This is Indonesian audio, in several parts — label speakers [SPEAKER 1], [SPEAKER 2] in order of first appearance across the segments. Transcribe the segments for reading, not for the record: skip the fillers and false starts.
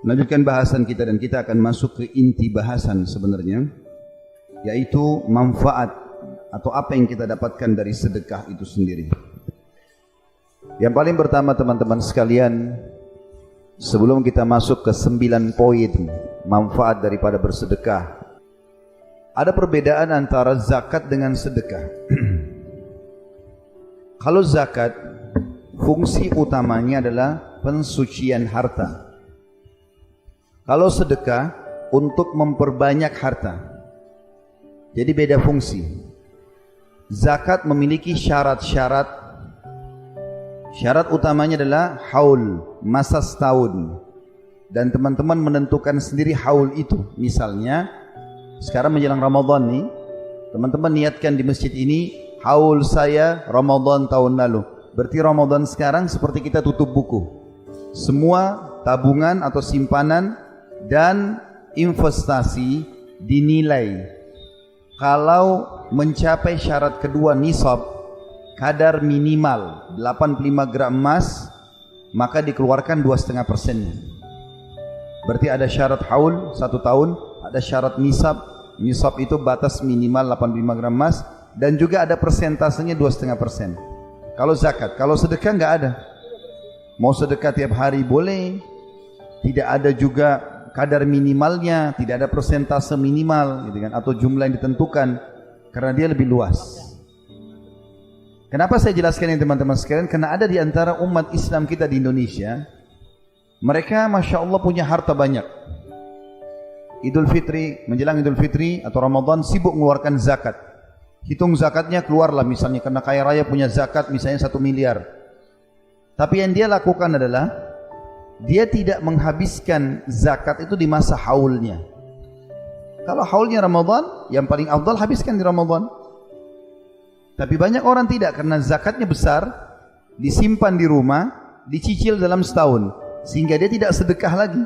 [SPEAKER 1] Melanjutkan bahasan kita dan kita akan masuk ke inti bahasan sebenarnya, yaitu manfaat atau apa yang kita dapatkan dari sedekah itu sendiri. Yang paling pertama teman-teman sekalian, sebelum kita masuk ke 9 poin manfaat daripada bersedekah, ada perbedaan antara zakat dengan sedekah. Kalau zakat, fungsi utamanya adalah pensucian harta. Kalau sedekah, untuk memperbanyak harta. Jadi beda fungsi. Zakat memiliki syarat-syarat. Syarat utamanya adalah haul, masa setahun. Dan teman-teman menentukan sendiri haul itu. Misalnya, sekarang menjelang Ramadan nih, teman-teman niatkan di masjid ini, haul saya Ramadan tahun lalu. Berarti Ramadan sekarang seperti kita tutup buku. Semua tabungan atau simpanan dan investasi dinilai. Kalau mencapai syarat kedua nisab, kadar minimal 85 gram emas, maka dikeluarkan 2,5%. Berarti ada syarat haul 1 tahun, ada syarat nisab. Nisab itu batas minimal 85 gram emas, dan juga ada persentasenya 2,5%. Kalau zakat, kalau sedekah nggak ada. Mau sedekah tiap hari boleh, tidak ada juga kadar minimalnya, tidak ada persentase minimal, gitu kan, atau jumlah yang ditentukan, karena dia lebih luas. Kenapa saya jelaskan ini teman-teman sekalian? Karena ada di antara umat Islam kita di Indonesia, mereka Masya Allah punya harta banyak. Idul Fitri, menjelang Idul Fitri atau Ramadan sibuk mengeluarkan zakat. Hitung zakatnya keluarlah misalnya, karena kaya raya punya zakat misalnya 1 miliar. Tapi yang dia lakukan adalah dia tidak menghabiskan zakat itu di masa haulnya. Kalau haulnya Ramadan, yang paling afdal habiskan di Ramadan. Tapi banyak orang tidak, karena zakatnya besar, disimpan di rumah, dicicil dalam setahun, sehingga dia tidak sedekah lagi.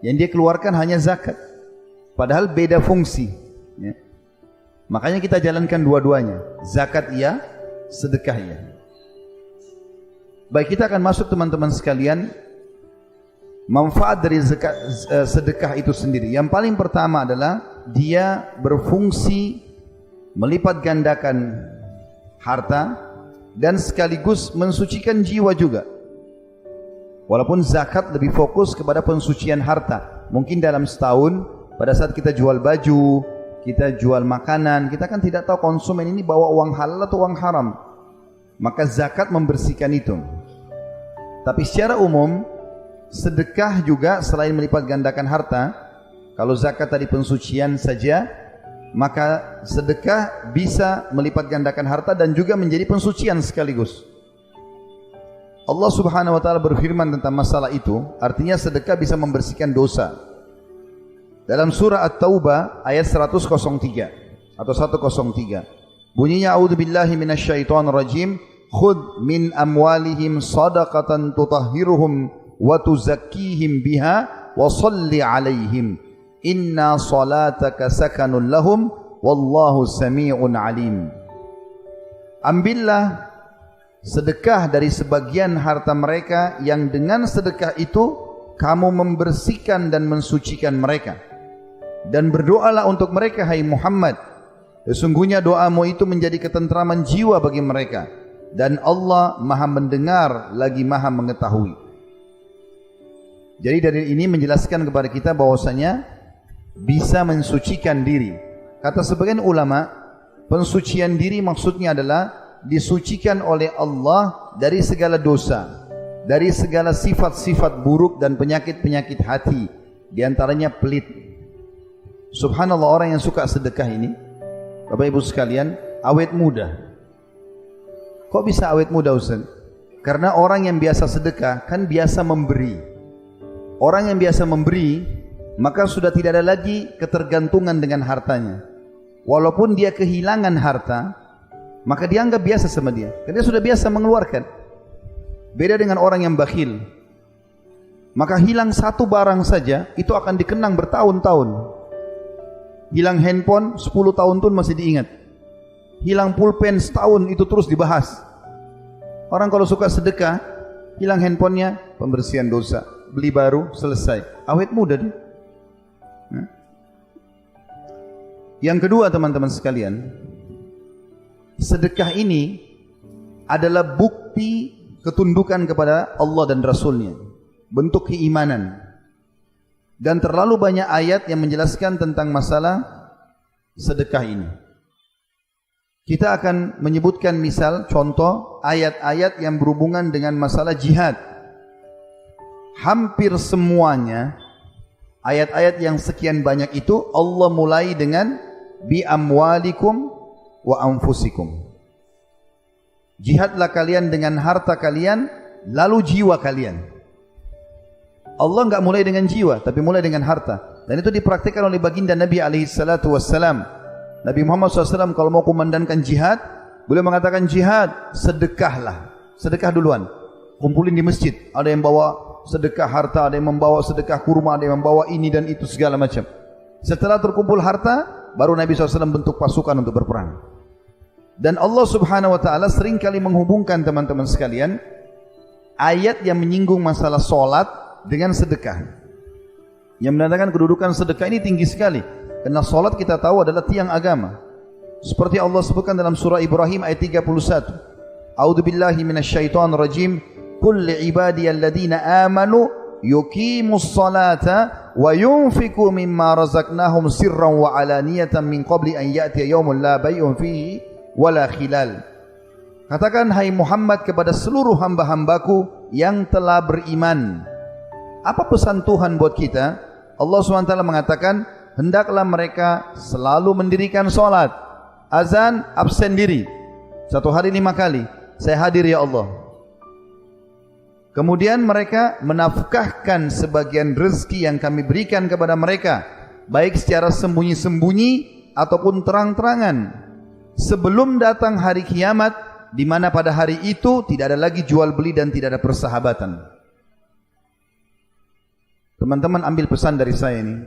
[SPEAKER 1] Yang dia keluarkan hanya zakat. Padahal beda fungsi, ya. Makanya kita jalankan dua-duanya. Zakat iya, sedekah iya. Baik, kita akan masuk teman-teman sekalian, manfaat dari sedekah itu sendiri. Yang paling pertama adalah dia berfungsi melipat gandakan harta dan sekaligus mensucikan jiwa juga. Walaupun zakat lebih fokus kepada pensucian harta. Mungkin dalam setahun, pada saat kita jual baju, kita jual makanan, kita kan tidak tahu konsumen ini bawa uang halal atau uang haram. Maka zakat membersihkan itu. Tapi secara umum, sedekah juga selain melipat gandakan harta. Kalau zakat tadi pensucian saja, maka sedekah bisa melipat gandakan harta dan juga menjadi pensucian sekaligus. Allah Subhanahu wa taala berfirman tentang masalah itu, artinya sedekah bisa membersihkan dosa. Dalam surah At-Taubah ayat 103 atau 103. Bunyinya, a'udzubillahi minasyaitonir rajim, khudh min amwalihim shadaqatan tutahhiruhum wa tuzakkihim biha wa shalli 'alaihim inna salataka sakanun lahum wallahu sami'un 'alim. Ambillah sedekah dari sebagian harta mereka, yang dengan sedekah itu kamu membersihkan dan mensucikan mereka, dan berdoalah untuk mereka, hai Muhammad, sesungguhnya doamu itu menjadi ketentraman jiwa bagi mereka, dan Allah maha mendengar lagi maha mengetahui. Jadi dari ini menjelaskan kepada kita bahwasanya bisa mensucikan diri. Kata sebagian ulama, pensucian diri maksudnya adalah disucikan oleh Allah dari segala dosa, dari segala sifat-sifat buruk dan penyakit-penyakit hati, diantaranya pelit. Subhanallah, orang yang suka sedekah ini, Bapak Ibu sekalian, awet muda. Kok bisa awet muda, Ustaz? Karena orang yang biasa sedekah kan biasa memberi. Orang yang biasa memberi, maka sudah tidak ada lagi ketergantungan dengan hartanya. Walaupun dia kehilangan harta, maka dianggap biasa sama dia, karena dia sudah biasa mengeluarkan. Beda dengan orang yang bakhil. Maka hilang satu barang saja, itu akan dikenang bertahun-tahun. Hilang handphone, 10 tahun pun masih diingat. Hilang pulpen setahun, itu terus dibahas. Orang kalau suka sedekah, hilang handphonenya, pembersihan dosa. beli baru, selesai. Awet muda dia. Yang kedua teman-teman sekalian, sedekah ini adalah bukti ketundukan kepada Allah dan Rasulnya, bentuk keimanan. Dan terlalu banyak ayat yang menjelaskan tentang masalah sedekah ini. Kita akan menyebutkan misal, contoh ayat-ayat yang berhubungan dengan masalah jihad. Hampir semuanya ayat-ayat yang sekian banyak itu Allah mulai dengan bi amwalikum wa anfusikum. Jihadlah kalian dengan harta kalian, lalu jiwa kalian. Allah enggak mulai dengan jiwa, tapi mulai dengan harta. Dan itu dipraktikkan oleh baginda Nabi SAW. Nabi Muhammad SAW kalau mau kumandankan jihad, beliau mengatakan jihad, sedekahlah. Sedekah duluan. Kumpulin di masjid. Ada yang bawa sedekah harta, ada yang membawa sedekah kurma, ada yang membawa ini dan itu segala macam. Setelah terkumpul harta, baru Nabi SAW bentuk pasukan untuk berperang. Dan Allah Subhanahu Wa Taala seringkali menghubungkan teman-teman sekalian ayat yang menyinggung masalah solat dengan sedekah. Yang menandakan kedudukan sedekah ini tinggi sekali. Karena solat kita tahu adalah tiang agama. Seperti Allah sebutkan dalam surah Ibrahim ayat 31. A'udzubillahi minasyaitonir rajim. Qul li'ibadiyalladzina amanu yuqimus salata wa yunfiqu mimma razaqnahum sirran wa alaniyatan min qabli an ya'tiya yaumun la bay'un fihi wala khilal. Katakan hai Muhammad kepada seluruh hamba-hambaku yang telah beriman. Apa pesan Tuhan buat kita? Allah SWT mengatakan, hendaklah mereka selalu mendirikan solat. Azan, absen diri. 1 hari 5 kali. Saya hadir ya Allah. Kemudian mereka menafkahkan sebagian rezeki yang kami berikan kepada mereka, baik secara sembunyi-sembunyi ataupun terang-terangan. Sebelum datang hari kiamat, di mana pada hari itu tidak ada lagi jual beli dan tidak ada persahabatan. Teman-teman ambil pesan dari saya ini.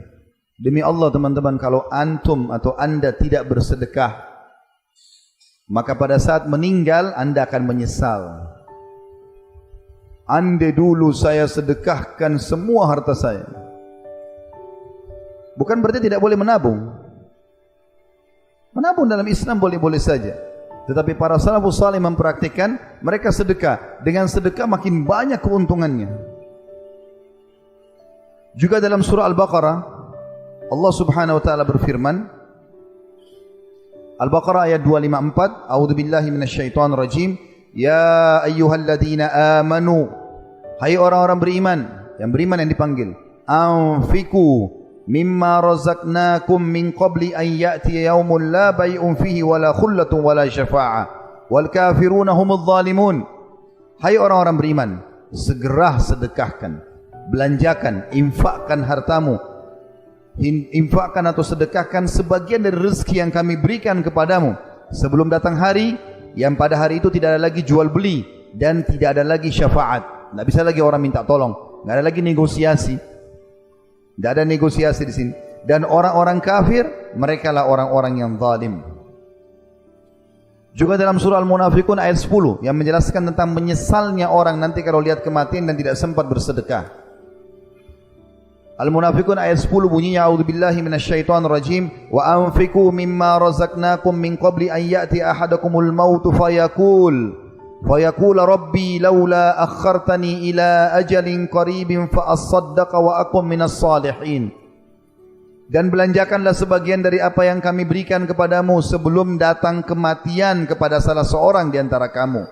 [SPEAKER 1] Demi Allah teman-teman, kalau antum atau anda tidak bersedekah, maka pada saat meninggal anda akan menyesal. Andai dulu saya sedekahkan semua harta saya. Bukan berarti tidak boleh menabung. Menabung dalam Islam boleh-boleh saja. Tetapi para salafus salih mempraktikkan mereka sedekah. Dengan sedekah makin banyak keuntungannya. Juga dalam surah Al-Baqarah Allah Subhanahu wa taala berfirman, Al-Baqarah ayat 254, A'udzubillahi minasyaitonir rajim, ya ayyuhalladzina amanu, hai orang-orang beriman, yang dipanggil, anfiqu mimma razaqnakum min qabli an ya'tiya yaumun la bay'un fihi wala khullatun wala syafa'ah wal kafiruna humudz zalimun. Hai orang-orang beriman, segera sedekahkan, belanjakan, infakkan hartamu, infakkan atau sedekahkan sebagian dari rezeki yang kami berikan kepadamu sebelum datang hari yang pada hari itu tidak ada lagi jual beli dan tidak ada lagi syafaat. Tidak bisa lagi orang minta tolong, tidak ada lagi negosiasi, tidak ada negosiasi di sini. Dan orang-orang kafir, mereka lah orang-orang yang zalim. Juga dalam surah Al-Munafiqun ayat 10 yang menjelaskan tentang menyesalnya orang nanti kalau lihat kematian dan tidak sempat bersedekah. Al-Munafiqun ayat 10 bunyinya, A'udzubillahi minasyaitonir rajim, wa anfiqu mimma razaqnakum min qabli an ya'ti ahadakumul mautu fayaqul rabbi laula akhartani ila ajalin qaribin fa asaddaqa wa akum minas salihin. Dan belanjakanlah sebagian dari apa yang kami berikan kepadamu sebelum datang kematian kepada salah seorang di antara kamu.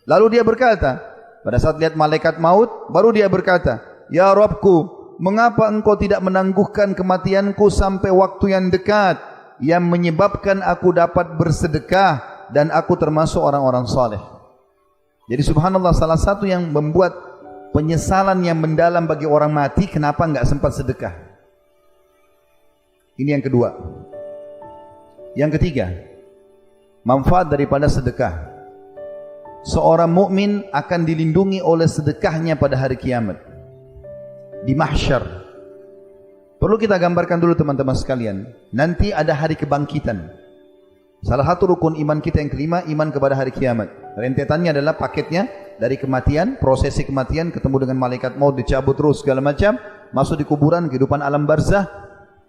[SPEAKER 1] Lalu dia berkata, pada saat lihat malaikat maut, baru dia berkata, ya Rabbku, mengapa engkau tidak menangguhkan kematianku sampai waktu yang dekat, yang menyebabkan aku dapat bersedekah dan aku termasuk orang-orang saleh. Jadi subhanallah, salah satu yang membuat penyesalan yang mendalam bagi orang mati, kenapa enggak sempat sedekah. Ini yang kedua. Yang ketiga, manfaat daripada sedekah. Seorang mukmin akan dilindungi oleh sedekahnya pada hari kiamat. Di mahsyar. Perlu kita gambarkan dulu teman-teman sekalian, nanti ada hari kebangkitan. Salah satu rukun iman kita yang kelima, iman kepada hari kiamat. Rentetannya adalah paketnya dari kematian, prosesi kematian, ketemu dengan malaikat maut, dicabut terus segala macam, masuk di kuburan, kehidupan alam barzah,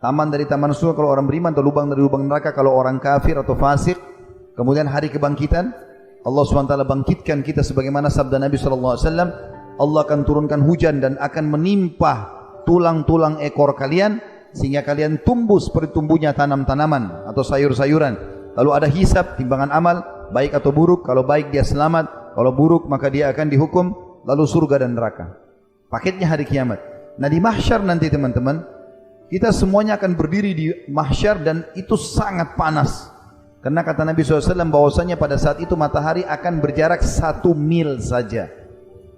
[SPEAKER 1] taman dari taman surga kalau orang beriman, atau lubang dari lubang neraka kalau orang kafir atau fasik. Kemudian hari kebangkitan, Allah SWT bangkitkan kita sebagaimana sabda Nabi SAW, Allah akan turunkan hujan dan akan menimpa tulang-tulang ekor kalian sehingga kalian tumbuh seperti tumbuhnya tanam-tanaman atau sayur-sayuran. Lalu ada hisab, timbangan amal, baik atau buruk. Kalau baik dia selamat, kalau buruk maka dia akan dihukum, lalu surga dan neraka. Paketnya hari kiamat. Nah di mahsyar nanti teman-teman, kita semuanya akan berdiri di mahsyar dan itu sangat panas. Karena kata Nabi SAW bahwasanya pada saat itu matahari akan berjarak 1 mil saja.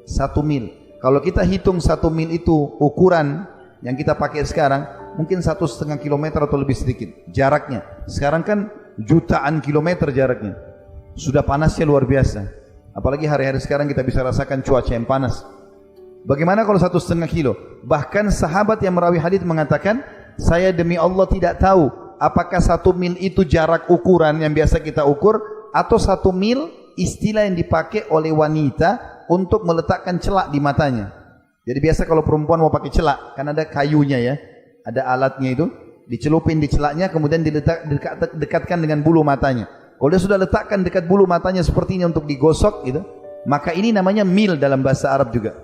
[SPEAKER 1] 1 mil. Kalau kita hitung 1 mil itu ukuran yang kita pakai sekarang, mungkin 1,5 kilometer atau lebih sedikit jaraknya. Sekarang kan jutaan kilometer jaraknya. Sudah panasnya luar biasa. Apalagi hari-hari sekarang kita bisa rasakan cuaca yang panas. Bagaimana kalau 1,5 kilo? Bahkan sahabat yang merawi hadis mengatakan, saya demi Allah tidak tahu apakah 1 mil itu jarak ukuran yang biasa kita ukur, atau 1 mil istilah yang dipakai oleh wanita untuk meletakkan celak di matanya. Jadi biasa kalau perempuan mau pakai celak, kan ada kayunya ya, ada alatnya itu, dicelupin di celaknya, kemudian dekatkan dengan bulu matanya. Kalau dia sudah letakkan dekat bulu matanya seperti ini untuk digosok gitu, maka ini namanya mil dalam bahasa Arab juga.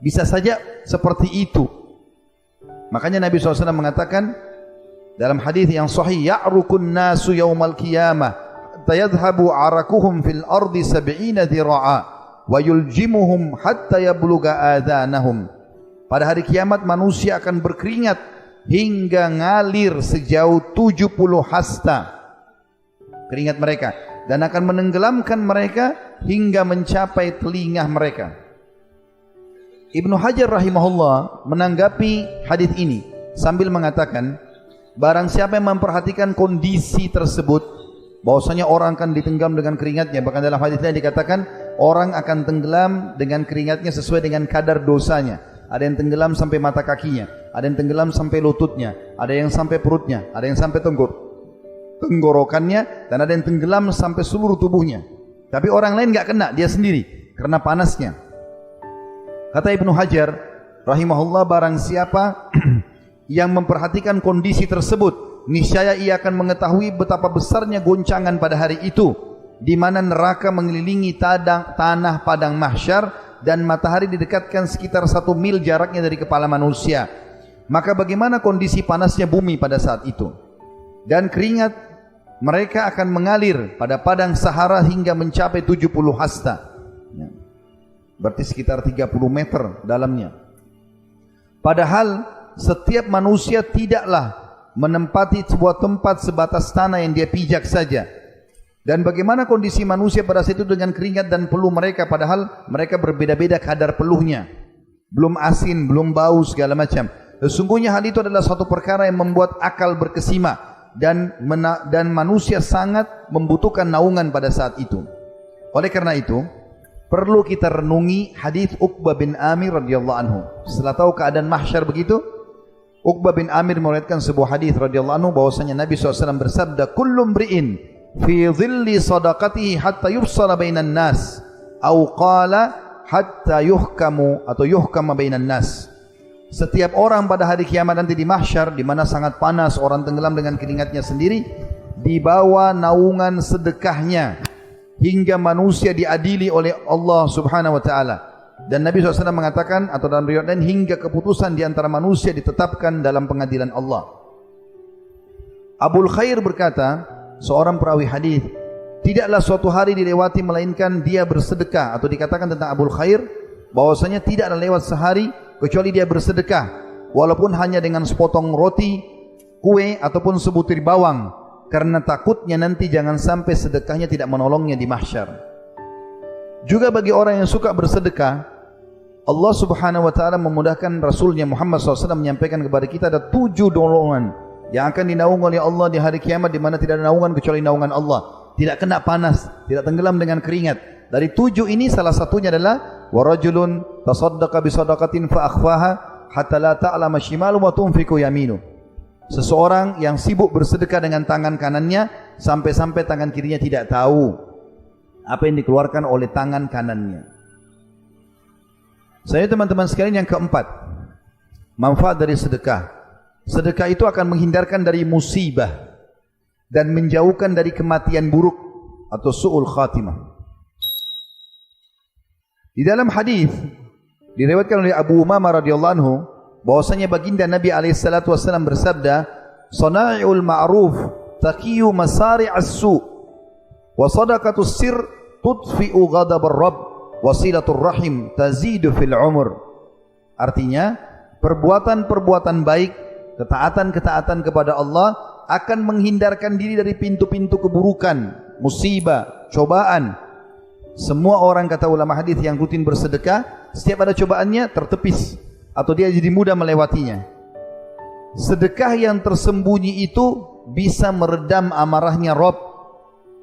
[SPEAKER 1] Bisa saja seperti itu. Makanya Nabi SAW mengatakan dalam hadis yang sahih, ya'rukun nasu yaumal qiyamah tayadhhabu arakuhum fil ardi 70 dhira'a wa yuljimuhum hatta yabluga adhanahum. Pada hari kiamat manusia akan berkeringat hingga ngalir sejauh 70 hasta keringat mereka, dan akan menenggelamkan mereka hingga mencapai telinga mereka. Ibnu Hajar rahimahullah menanggapi hadis ini sambil mengatakan, barang siapa yang memperhatikan kondisi tersebut, bahwasanya orang akan ditenggelam dengan keringatnya. Bahkan dalam hadisnya dikatakan orang akan tenggelam dengan keringatnya sesuai dengan kadar dosanya. Ada yang tenggelam sampai mata kakinya, ada yang tenggelam sampai lututnya, ada yang sampai perutnya, ada yang sampai tenggorokannya, dan ada yang tenggelam sampai seluruh tubuhnya. Tapi orang lain enggak kena, dia sendiri karena panasnya. Kata Ibnu Hajar rahimahullah, barang siapa yang memperhatikan kondisi tersebut, niscaya ia akan mengetahui betapa besarnya goncangan pada hari itu, di mana neraka mengelilingi tanah padang mahsyar dan matahari didekatkan sekitar 1 mil jaraknya dari kepala manusia. Maka bagaimana kondisi panasnya bumi pada saat itu? Dan keringat mereka akan mengalir pada padang Sahara hingga mencapai 70 hasta. Berarti sekitar 30 meter dalamnya. Padahal setiap manusia tidaklah menempati sebuah tempat sebatas tanah yang dia pijak saja. Dan bagaimana kondisi manusia pada saat itu dengan keringat dan peluh mereka, padahal mereka berbeda-beda kadar peluhnya. Belum asin, belum bau, segala macam. Sesungguhnya hal itu adalah suatu perkara yang membuat akal berkesima, dan manusia sangat membutuhkan naungan pada saat itu. Oleh karena itu, perlu kita renungi hadis Uqbah bin Amir radhiyallahu anhu. Setelah tahu keadaan mahsyar begitu, Uqbah bin Amir meriwayatkan sebuah hadis radhiyallahu anhu bahwasanya Nabi SAW bersabda, "Kullu mri'in fi dhilli sadaqatihi hatta yufsala bainan nas, au qala hatta yuhkama bainan nas." Setiap orang pada hari kiamat nanti di mahsyar, di mana sangat panas, orang tenggelam dengan keringatnya sendiri, dibawa naungan sedekahnya hingga manusia diadili oleh Allah Subhanahu wa taala. Dan Nabi SAW mengatakan, atau dalam riwayat lain, hingga keputusan di antara manusia ditetapkan dalam pengadilan Allah. Abul Khair berkata, seorang perawi hadis, tidaklah suatu hari dilewati melainkan dia bersedekah, atau dikatakan tentang Abul Khair bahwasanya tidaklah lewat sehari kecuali dia bersedekah, walaupun hanya dengan sepotong roti, kue ataupun sebutir bawang, karena takutnya nanti jangan sampai sedekahnya tidak menolongnya di mahsyar. Juga bagi orang yang suka bersedekah, Allah Subhanahu wa taala memudahkan Rasulnya Muhammad SAW menyampaikan kepada kita ada 7 golongan yang akan dinaungi oleh Allah di hari kiamat, di mana tidak ada naungan kecuali naungan Allah. Tidak kena panas, tidak tenggelam dengan keringat. Dari 7 ini salah satunya adalah warajulun tasaddaqa bisadaqatin fa akhfaha hatta la ta'lama shimalu wa tunfiqu yaminu. Seseorang yang sibuk bersedekah dengan tangan kanannya sampai-sampai tangan kirinya tidak tahu apa yang dikeluarkan oleh tangan kanannya. Saya teman-teman sekalian yang keempat, manfaat dari sedekah. Sedekah itu akan menghindarkan dari musibah dan menjauhkan dari kematian buruk atau su'ul khatimah. Di dalam hadis diriwayatkan oleh Abu Umamah radhiyallahu anhu bahwasanya baginda Nabi alaihi salatu wasallam bersabda, "Sana'iul ma'ruf taqiyu masari'as su' wa sadaqatus sir tudfi'u ghadabar rabb wa silatur rahim tazidu fil umur." Artinya, perbuatan-perbuatan baik, ketaatan-ketaatan kepada Allah akan menghindarkan diri dari pintu-pintu keburukan, musibah, cobaan. Semua orang, kata ulama hadis, yang rutin bersedekah, setiap ada cobaannya tertepis atau dia jadi mudah melewatinya. Sedekah yang tersembunyi itu bisa meredam amarahnya Rabb.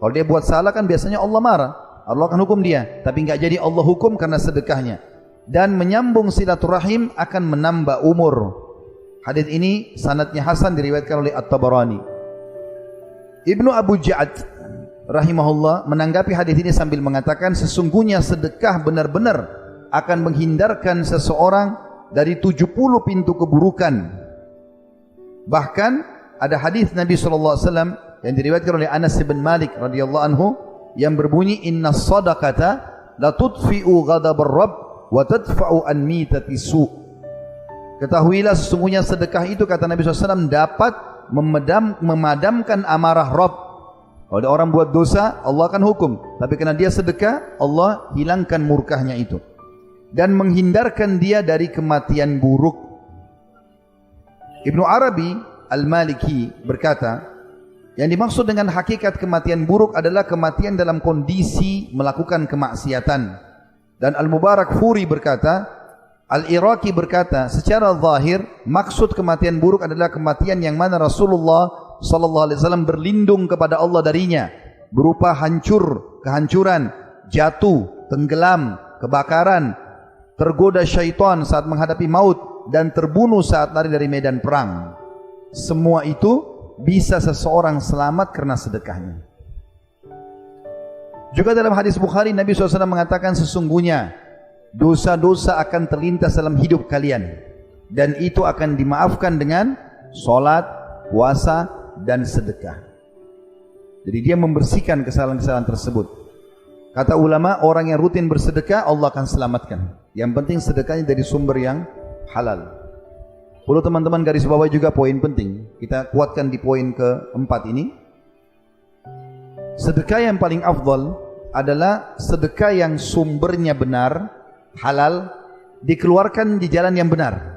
[SPEAKER 1] Kalau dia buat salah kan biasanya Allah marah, Allah akan hukum dia, tapi enggak jadi Allah hukum karena sedekahnya. Dan menyambung silaturahim akan menambah umur. Hadis ini sanadnya hasan, diriwayatkan oleh At-Tabarani. Ibnu Abu Ja'ad rahimahullah menanggapi hadis ini sambil mengatakan, sesungguhnya sedekah benar-benar akan menghindarkan seseorang dari 70 pintu keburukan. Bahkan ada hadis Nabi SAW yang diriwayatkan oleh Anas bin Malik radhiyallahu anhu yang berbunyi, inna sadaqata la tudfi'u ghadabar rabb wa tadfa'u an mitati su'. Ketahuilah sesungguhnya sedekah itu, kata Nabi SAW, dapat memadamkan amarah Rabb. Kalau ada orang buat dosa, Allah akan hukum. Tapi karena dia sedekah, Allah hilangkan murkahnya itu. Dan menghindarkan dia dari kematian buruk. Ibnu Arabi Al-Maliki berkata, yang dimaksud dengan hakikat kematian buruk adalah kematian dalam kondisi melakukan kemaksiatan. Dan Al-Mubarak Furi berkata, Al-Iraqi berkata, secara zahir, maksud kematian buruk adalah kematian yang mana Rasulullah sallallahu alaihi wasallam berlindung kepada Allah darinya, berupa hancur, kehancuran, jatuh, tenggelam, kebakaran, tergoda syaitan saat menghadapi maut, dan terbunuh saat lari dari medan perang. Semua itu bisa seseorang selamat karena sedekahnya. Juga dalam hadis Bukhari, Nabi SAW mengatakan, sesungguhnya dosa-dosa akan terlintas dalam hidup kalian, dan itu akan dimaafkan dengan salat, puasa, dan sedekah. Jadi dia membersihkan kesalahan-kesalahan tersebut. Kata ulama, orang yang rutin bersedekah Allah akan selamatkan. Yang penting sedekahnya dari sumber yang halal. Perlu teman-teman garis bawah juga poin penting. Kita kuatkan di poin keempat ini. Sedekah yang paling afdal adalah sedekah yang sumbernya benar, halal, dikeluarkan di jalan yang benar.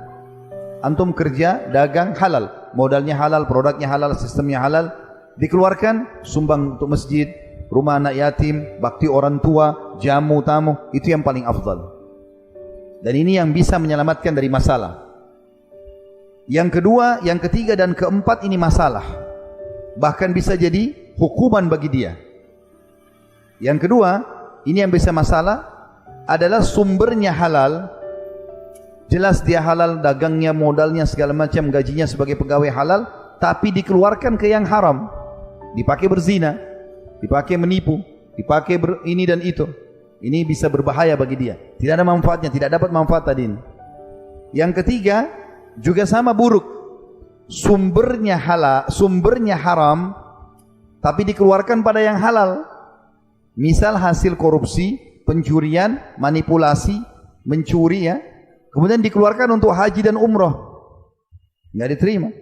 [SPEAKER 1] Antum kerja, dagang, halal, modalnya halal, produknya halal, sistemnya halal, dikeluarkan, sumbang untuk masjid, rumah anak yatim, bakti orang tua, jamu tamu, itu yang paling afdal. Dan ini yang bisa menyelamatkan dari masalah. Yang kedua, yang ketiga dan keempat ini masalah, bahkan bisa jadi hukuman bagi dia. Yang kedua, ini yang bisa masalah adalah sumbernya halal. Jelas dia halal, dagangnya, modalnya, segala macam, gajinya sebagai pegawai halal, tapi dikeluarkan ke yang haram, dipakai berzina, dipakai menipu, dipakai ini dan itu. Ini bisa berbahaya bagi dia, tidak ada manfaatnya, tidak dapat manfaat tadi ini. Yang ketiga juga sama buruk, sumbernya halal, sumbernya haram, tapi dikeluarkan pada yang halal. Misal hasil korupsi, pencurian, manipulasi, mencuri, ya, kemudian dikeluarkan untuk haji dan umrah, enggak diterima.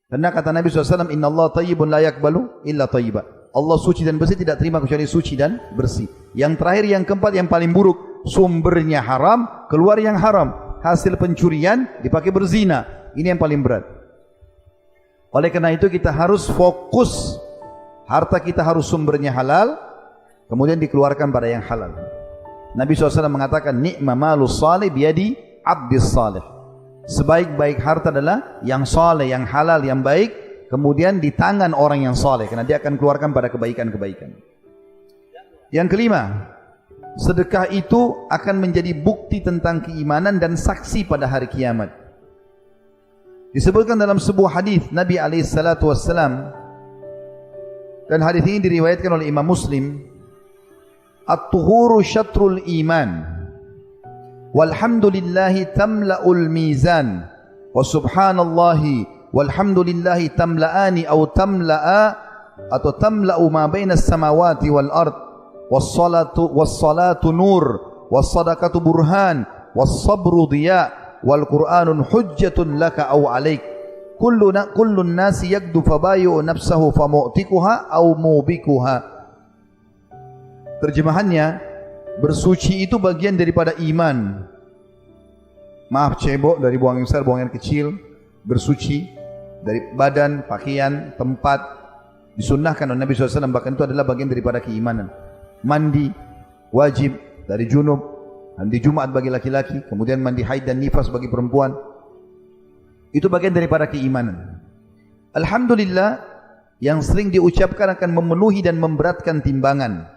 [SPEAKER 1] Karena kata Nabi SAW, Inna Allah tayyibun la yakbalu illa tayyiba. Allah suci dan bersih, tidak terima kecuali suci dan bersih. Yang terakhir, yang keempat, yang paling buruk, sumbernya haram, keluar yang haram. Hasil pencurian dipakai berzina. Ini yang paling berat. Oleh karena itu kita harus fokus, harta kita harus sumbernya halal, kemudian dikeluarkan pada yang halal. Nabi SAW mengatakan, ni'ma malus salih biyadi abdis salih. Sebaik-baik harta adalah yang saleh, yang halal, yang baik, kemudian di tangan orang yang saleh, karena dia akan keluarkan pada kebaikan-kebaikan. Yang kelima, sedekah itu akan menjadi bukti tentang keimanan dan saksi pada hari kiamat. Disebutkan dalam sebuah hadis Nabi SAW, dan hadis ini diriwayatkan oleh Imam Muslim, at-tuhuru syatrul iman walhamdulillahi tamla'ul mizan wa subhanallahi walhamdulillahi tamla'ani atau tamla'u ma bainas samawati wal ard wassalatu nur wassadaqatu burhan wassabru diya wal qur'anun hujjatun laka aw alaik kullun nasi yakdu fabayu nafsahu famu'tikuha aw mubikuha. Terjemahannya, bersuci itu bagian daripada iman. Maaf cebok dari buang air besar, buang air kecil. Bersuci dari badan, pakaian, tempat. Disunnahkan oleh Nabi SAW, bahkan itu adalah bagian daripada keimanan. Mandi wajib dari junub, mandi Jumat bagi laki-laki, kemudian mandi haid dan nifas bagi perempuan. Itu bagian daripada keimanan. Alhamdulillah, yang sering diucapkan akan memenuhi dan memberatkan timbangan.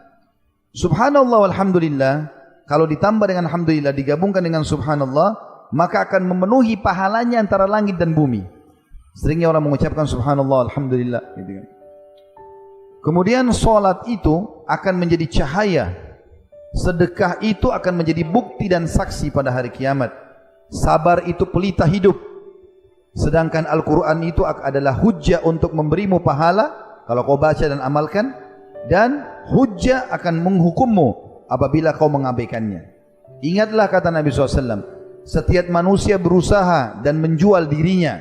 [SPEAKER 1] Subhanallah walhamdulillah, kalau ditambah dengan alhamdulillah, digabungkan dengan subhanallah, maka akan memenuhi pahalanya antara langit dan bumi. Seringnya orang mengucapkan subhanallah alhamdulillah gitu kan. Kemudian solat itu akan menjadi cahaya, sedekah itu akan menjadi bukti dan saksi pada hari kiamat, sabar itu pelita hidup, sedangkan Al-Quran itu adalah hujjah untuk memberimu pahala kalau kau baca dan amalkan, dan hujjah akan menghukummu apabila kau mengabaikannya. Ingatlah kata Nabi SAW, setiap manusia berusaha dan menjual dirinya,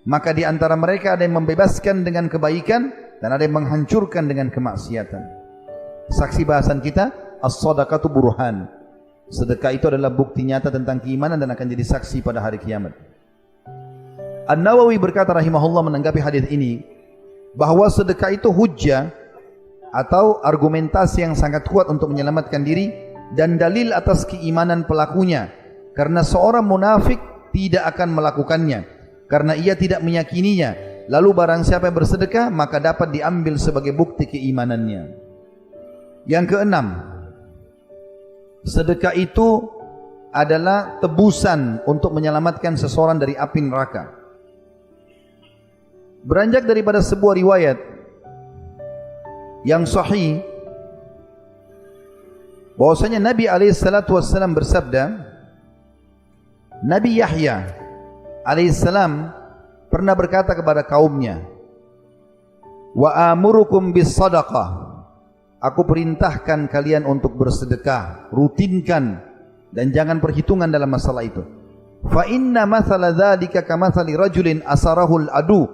[SPEAKER 1] maka di antara mereka ada yang membebaskan dengan kebaikan dan ada yang menghancurkan dengan kemaksiatan. Saksi bahasan kita, as-sadaqatu burhan. Sedekah itu adalah bukti nyata tentang keimanan dan akan jadi saksi pada hari kiamat. An-Nawawi berkata rahimahullah menanggapi hadis ini, bahwa sedekah itu hujjah atau argumentasi yang sangat kuat untuk menyelamatkan diri dan dalil atas keimanan pelakunya, karena seorang munafik tidak akan melakukannya karena ia tidak meyakininya. Lalu barang siapa yang bersedekah maka dapat diambil sebagai bukti keimanannya. Yang keenam, sedekah itu adalah tebusan untuk menyelamatkan seseorang dari api neraka. Beranjak daripada sebuah riwayat yang sahih bahwasanya Nabi SAW bersabda, Nabi Yahya alaihissalam pernah berkata kepada kaumnya, wa amurukum bis sadaqah, aku perintahkan kalian untuk bersedekah, rutinkan dan jangan perhitungan dalam masalah itu. Fa inna mathala dzalika kamathali rajulin asarahul adu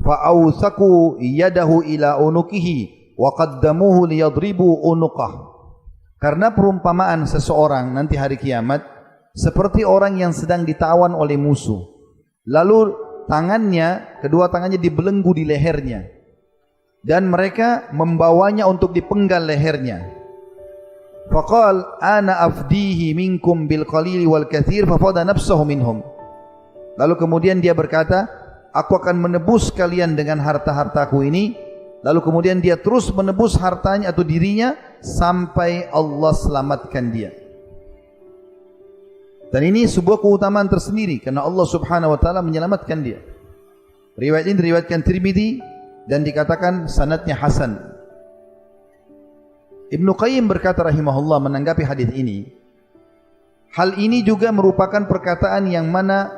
[SPEAKER 1] fa awsaku yadahu ila unukihi wa qaddamuhu liyadribu unuqah. Karena perumpamaan seseorang nanti hari kiamat seperti orang yang sedang ditawan oleh musuh, lalu kedua tangannya dibelenggu di lehernya dan mereka membawanya untuk dipenggal lehernya. Faqal ana afdihi minkum bil qalili wal katsir fafada nafsahu minhum. Lalu kemudian dia berkata, aku akan menebus kalian dengan harta-hartaku ini. Lalu kemudian dia terus menebus hartanya atau dirinya sampai Allah selamatkan dia. Dan ini sebuah keutamaan tersendiri karena Allah Subhanahu wa taala menyelamatkan dia. Riwayat ini diriwayatkan Tirmidzi dan dikatakan sanadnya hasan. Ibnu Qayyim berkata rahimahullah menanggapi hadis ini, hal ini juga merupakan perkataan yang mana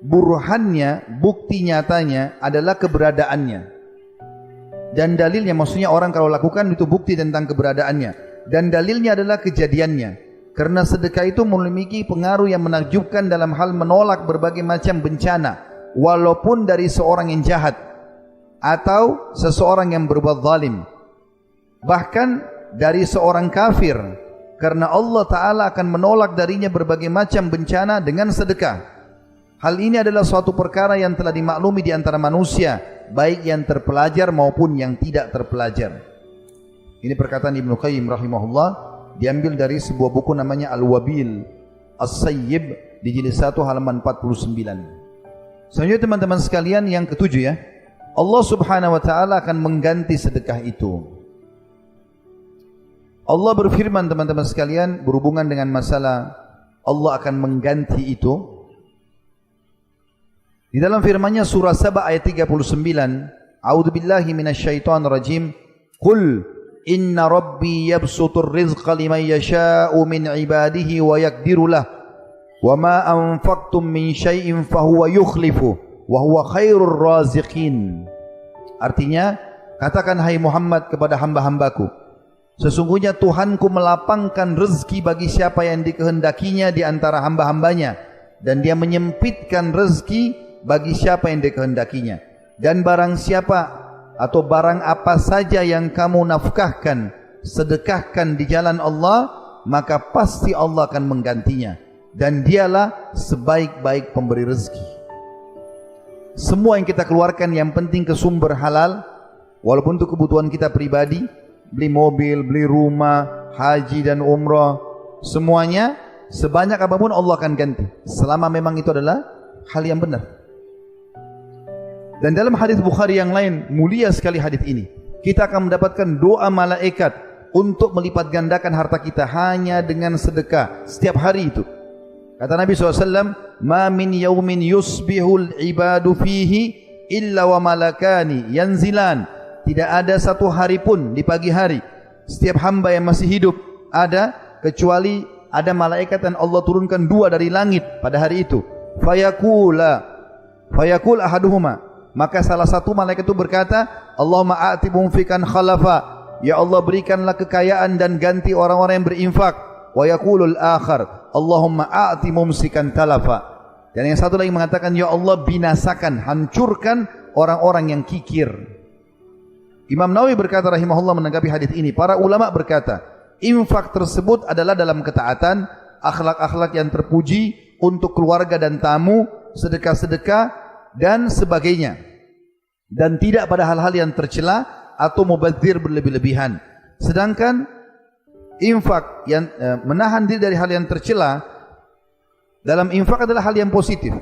[SPEAKER 1] burhannya, bukti nyatanya adalah keberadaannya. Dan dalilnya, maksudnya orang kalau lakukan itu bukti tentang keberadaannya. Dan dalilnya adalah kejadiannya. Karena sedekah itu memiliki pengaruh yang menakjubkan dalam hal menolak berbagai macam bencana, walaupun dari seorang yang jahat atau seseorang yang berbuat zalim, bahkan dari seorang kafir, karena Allah Ta'ala akan menolak darinya berbagai macam bencana dengan sedekah. Hal ini adalah suatu perkara yang telah dimaklumi di antara manusia, baik yang terpelajar maupun yang tidak terpelajar. Ini perkataan Ibnu Qayyim rahimahullah, diambil dari sebuah buku namanya Al-Wabil As-Sayyib di jilid 1 halaman 49. Selanjutnya teman-teman sekalian, yang ketujuh ya, Allah Subhanahu wa taala akan mengganti sedekah itu. Allah berfirman teman-teman sekalian berhubungan dengan masalah Allah akan mengganti itu. Di dalam firman-Nya surah Saba ayat 39, A'udzubillahi minasyaitonir rajim, Qul Inna rabbi yabsutur rizqa liman yasha'u min ibadihi wa yaqdiru lah. Wa ma anfaqtum min syai'in fahuwa yukhlifu wa huwa khairur raziqin. Artinya, katakan hai Muhammad kepada hamba-hambaku, sesungguhnya Tuhanku melapangkan rezeki bagi siapa yang dikehendakinya di antara hamba-hambanya, dan dia menyempitkan rezeki bagi siapa yang dikehendakinya. Dan barang siapa atau barang apa saja yang kamu nafkahkan, sedekahkan di jalan Allah, maka pasti Allah akan menggantinya, dan dialah sebaik-baik pemberi rezeki. Semua yang kita keluarkan yang penting ke sumber halal, walaupun untuk kebutuhan kita pribadi, beli mobil, beli rumah, haji dan umrah, semuanya sebanyak apapun Allah akan ganti, selama memang itu adalah hal yang benar. Dan dalam hadis Bukhari yang lain, mulia sekali hadis ini, kita akan mendapatkan doa malaikat untuk melipat gandakan harta kita hanya dengan sedekah setiap hari itu. Kata Nabi SAW, "Ma min yaumin yusbihul ibadu fihi illa wa malakani yanzilan." Tidak ada satu hari pun di pagi hari setiap hamba yang masih hidup ada, kecuali ada malaikat yang Allah turunkan dua dari langit pada hari itu. Fayakul ahaduhuma, maka salah satu malaikat itu berkata, Allahumma a'ti mumfikan khalafa, ya Allah berikanlah kekayaan dan ganti orang-orang yang berinfak. Wa yaqulul akhar, Allahumma a'ti mumsikan talafa. Dan yang satu lagi mengatakan, ya Allah binasakan, hancurkan orang-orang yang kikir. Imam Nawawi berkata rahimahullah menanggapi hadis ini, para ulama berkata, infak tersebut adalah dalam ketaatan, akhlak-akhlak yang terpuji untuk keluarga dan tamu, sedekah-sedekah dan sebagainya, dan tidak pada hal-hal yang tercela atau mubadzir berlebih-lebihan. Sedangkan infak yang menahan diri dari hal yang tercela dalam infak adalah hal yang positif.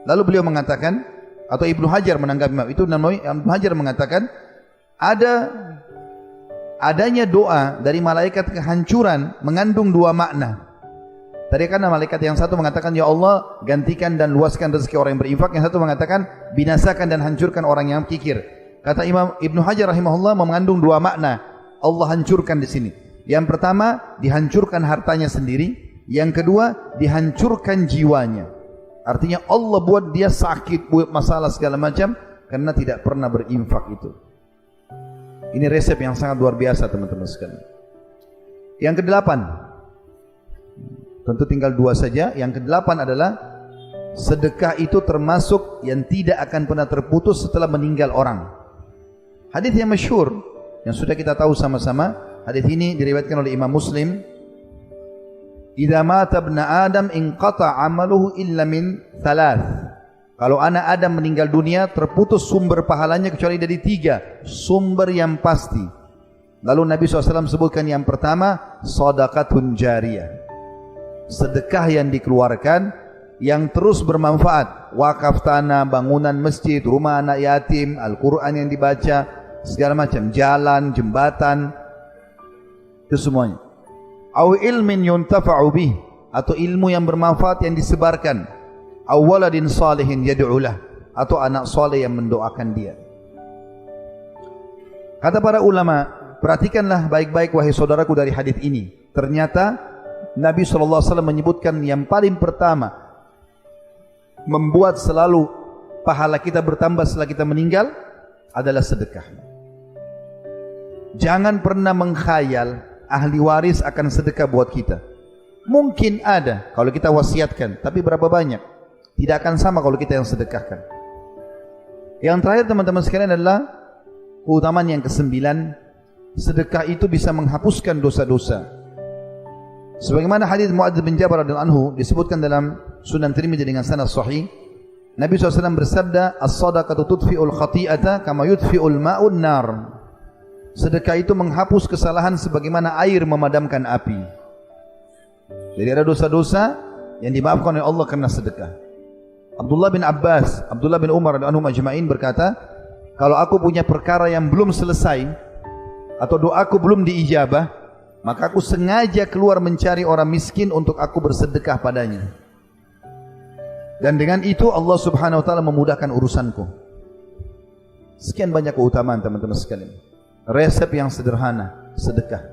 [SPEAKER 1] Lalu beliau mengatakan, atau Ibnu Hajar menanggapi itu, Ibnu Hajar mengatakan adanya doa dari malaikat kehancuran mengandung dua makna. Tadi kan malaikat yang satu mengatakan, ya Allah gantikan dan luaskan rezeki orang yang berinfak, yang satu mengatakan binasakan dan hancurkan orang yang kikir. Kata Imam Ibnu Hajar rahimahullah mengandung dua makna Allah hancurkan di sini. Yang pertama, dihancurkan hartanya sendiri. Yang kedua, dihancurkan jiwanya. Artinya Allah buat dia sakit, buat masalah segala macam karena tidak pernah berinfak itu. Ini resep yang sangat luar biasa teman-teman sekalian. Yang kedelapan, tentu tinggal dua saja. Yang kedelapan adalah sedekah itu termasuk yang tidak akan pernah terputus setelah meninggal orang. Hadis yang masyhur yang sudah kita tahu sama-sama. Hadis ini diriwayatkan oleh Imam Muslim. Idza mata ibnu Adam inqata 'amaluhu illa min thalath. Kalau anak Adam meninggal dunia, terputus sumber pahalanya kecuali dari tiga sumber yang pasti. Lalu Nabi SAW sebutkan yang pertama, shadaqatun jariyah, sedekah yang dikeluarkan yang terus bermanfaat, wakaf tanah, bangunan masjid, rumah anak yatim, Al-Quran yang dibaca, segala macam, jalan, jembatan, itu semuanya. Au ilmin yuntafa'u bih, atau ilmu yang bermanfaat yang disebarkan. Au waladin salihin yad'ulah, atau anak saleh yang mendoakan dia. Kata para ulama, perhatikanlah baik-baik wahai saudaraku dari hadis ini. Ternyata Nabi SAW menyebutkan yang paling pertama membuat selalu pahala kita bertambah setelah kita meninggal adalah sedekah. Jangan pernah mengkhayal ahli waris akan sedekah buat kita. Mungkin ada kalau kita wasiatkan, tapi berapa banyak? Tidak akan sama kalau kita yang sedekahkan. Yang terakhir teman-teman sekalian adalah keutamaan yang kesembilan, sedekah itu bisa menghapuskan dosa-dosa. Sebagaimana hadis Muadz bin Jabal radhiyallahu anhu disebutkan dalam Sunan Tirmidzi dengan sanad sahih, Nabi SAW bersabda, "As-shadaqatu tudfi'ul khati'ata kama yudfi'ul ma'un nar." Sedekah itu menghapus kesalahan sebagaimana air memadamkan api. Jadi ada dosa-dosa yang dimaafkan oleh Allah karena sedekah. Abdullah bin Abbas, Abdullah bin Umar radhiyallahu anhum ajma'in berkata, kalau aku punya perkara yang belum selesai atau doaku belum diijabah, maka aku sengaja keluar mencari orang miskin untuk aku bersedekah padanya. Dan dengan itu Allah Subhanahu wa taala memudahkan urusanku. Sekian banyak keutamaan teman-teman sekalian. Resep yang sederhana. sedekah.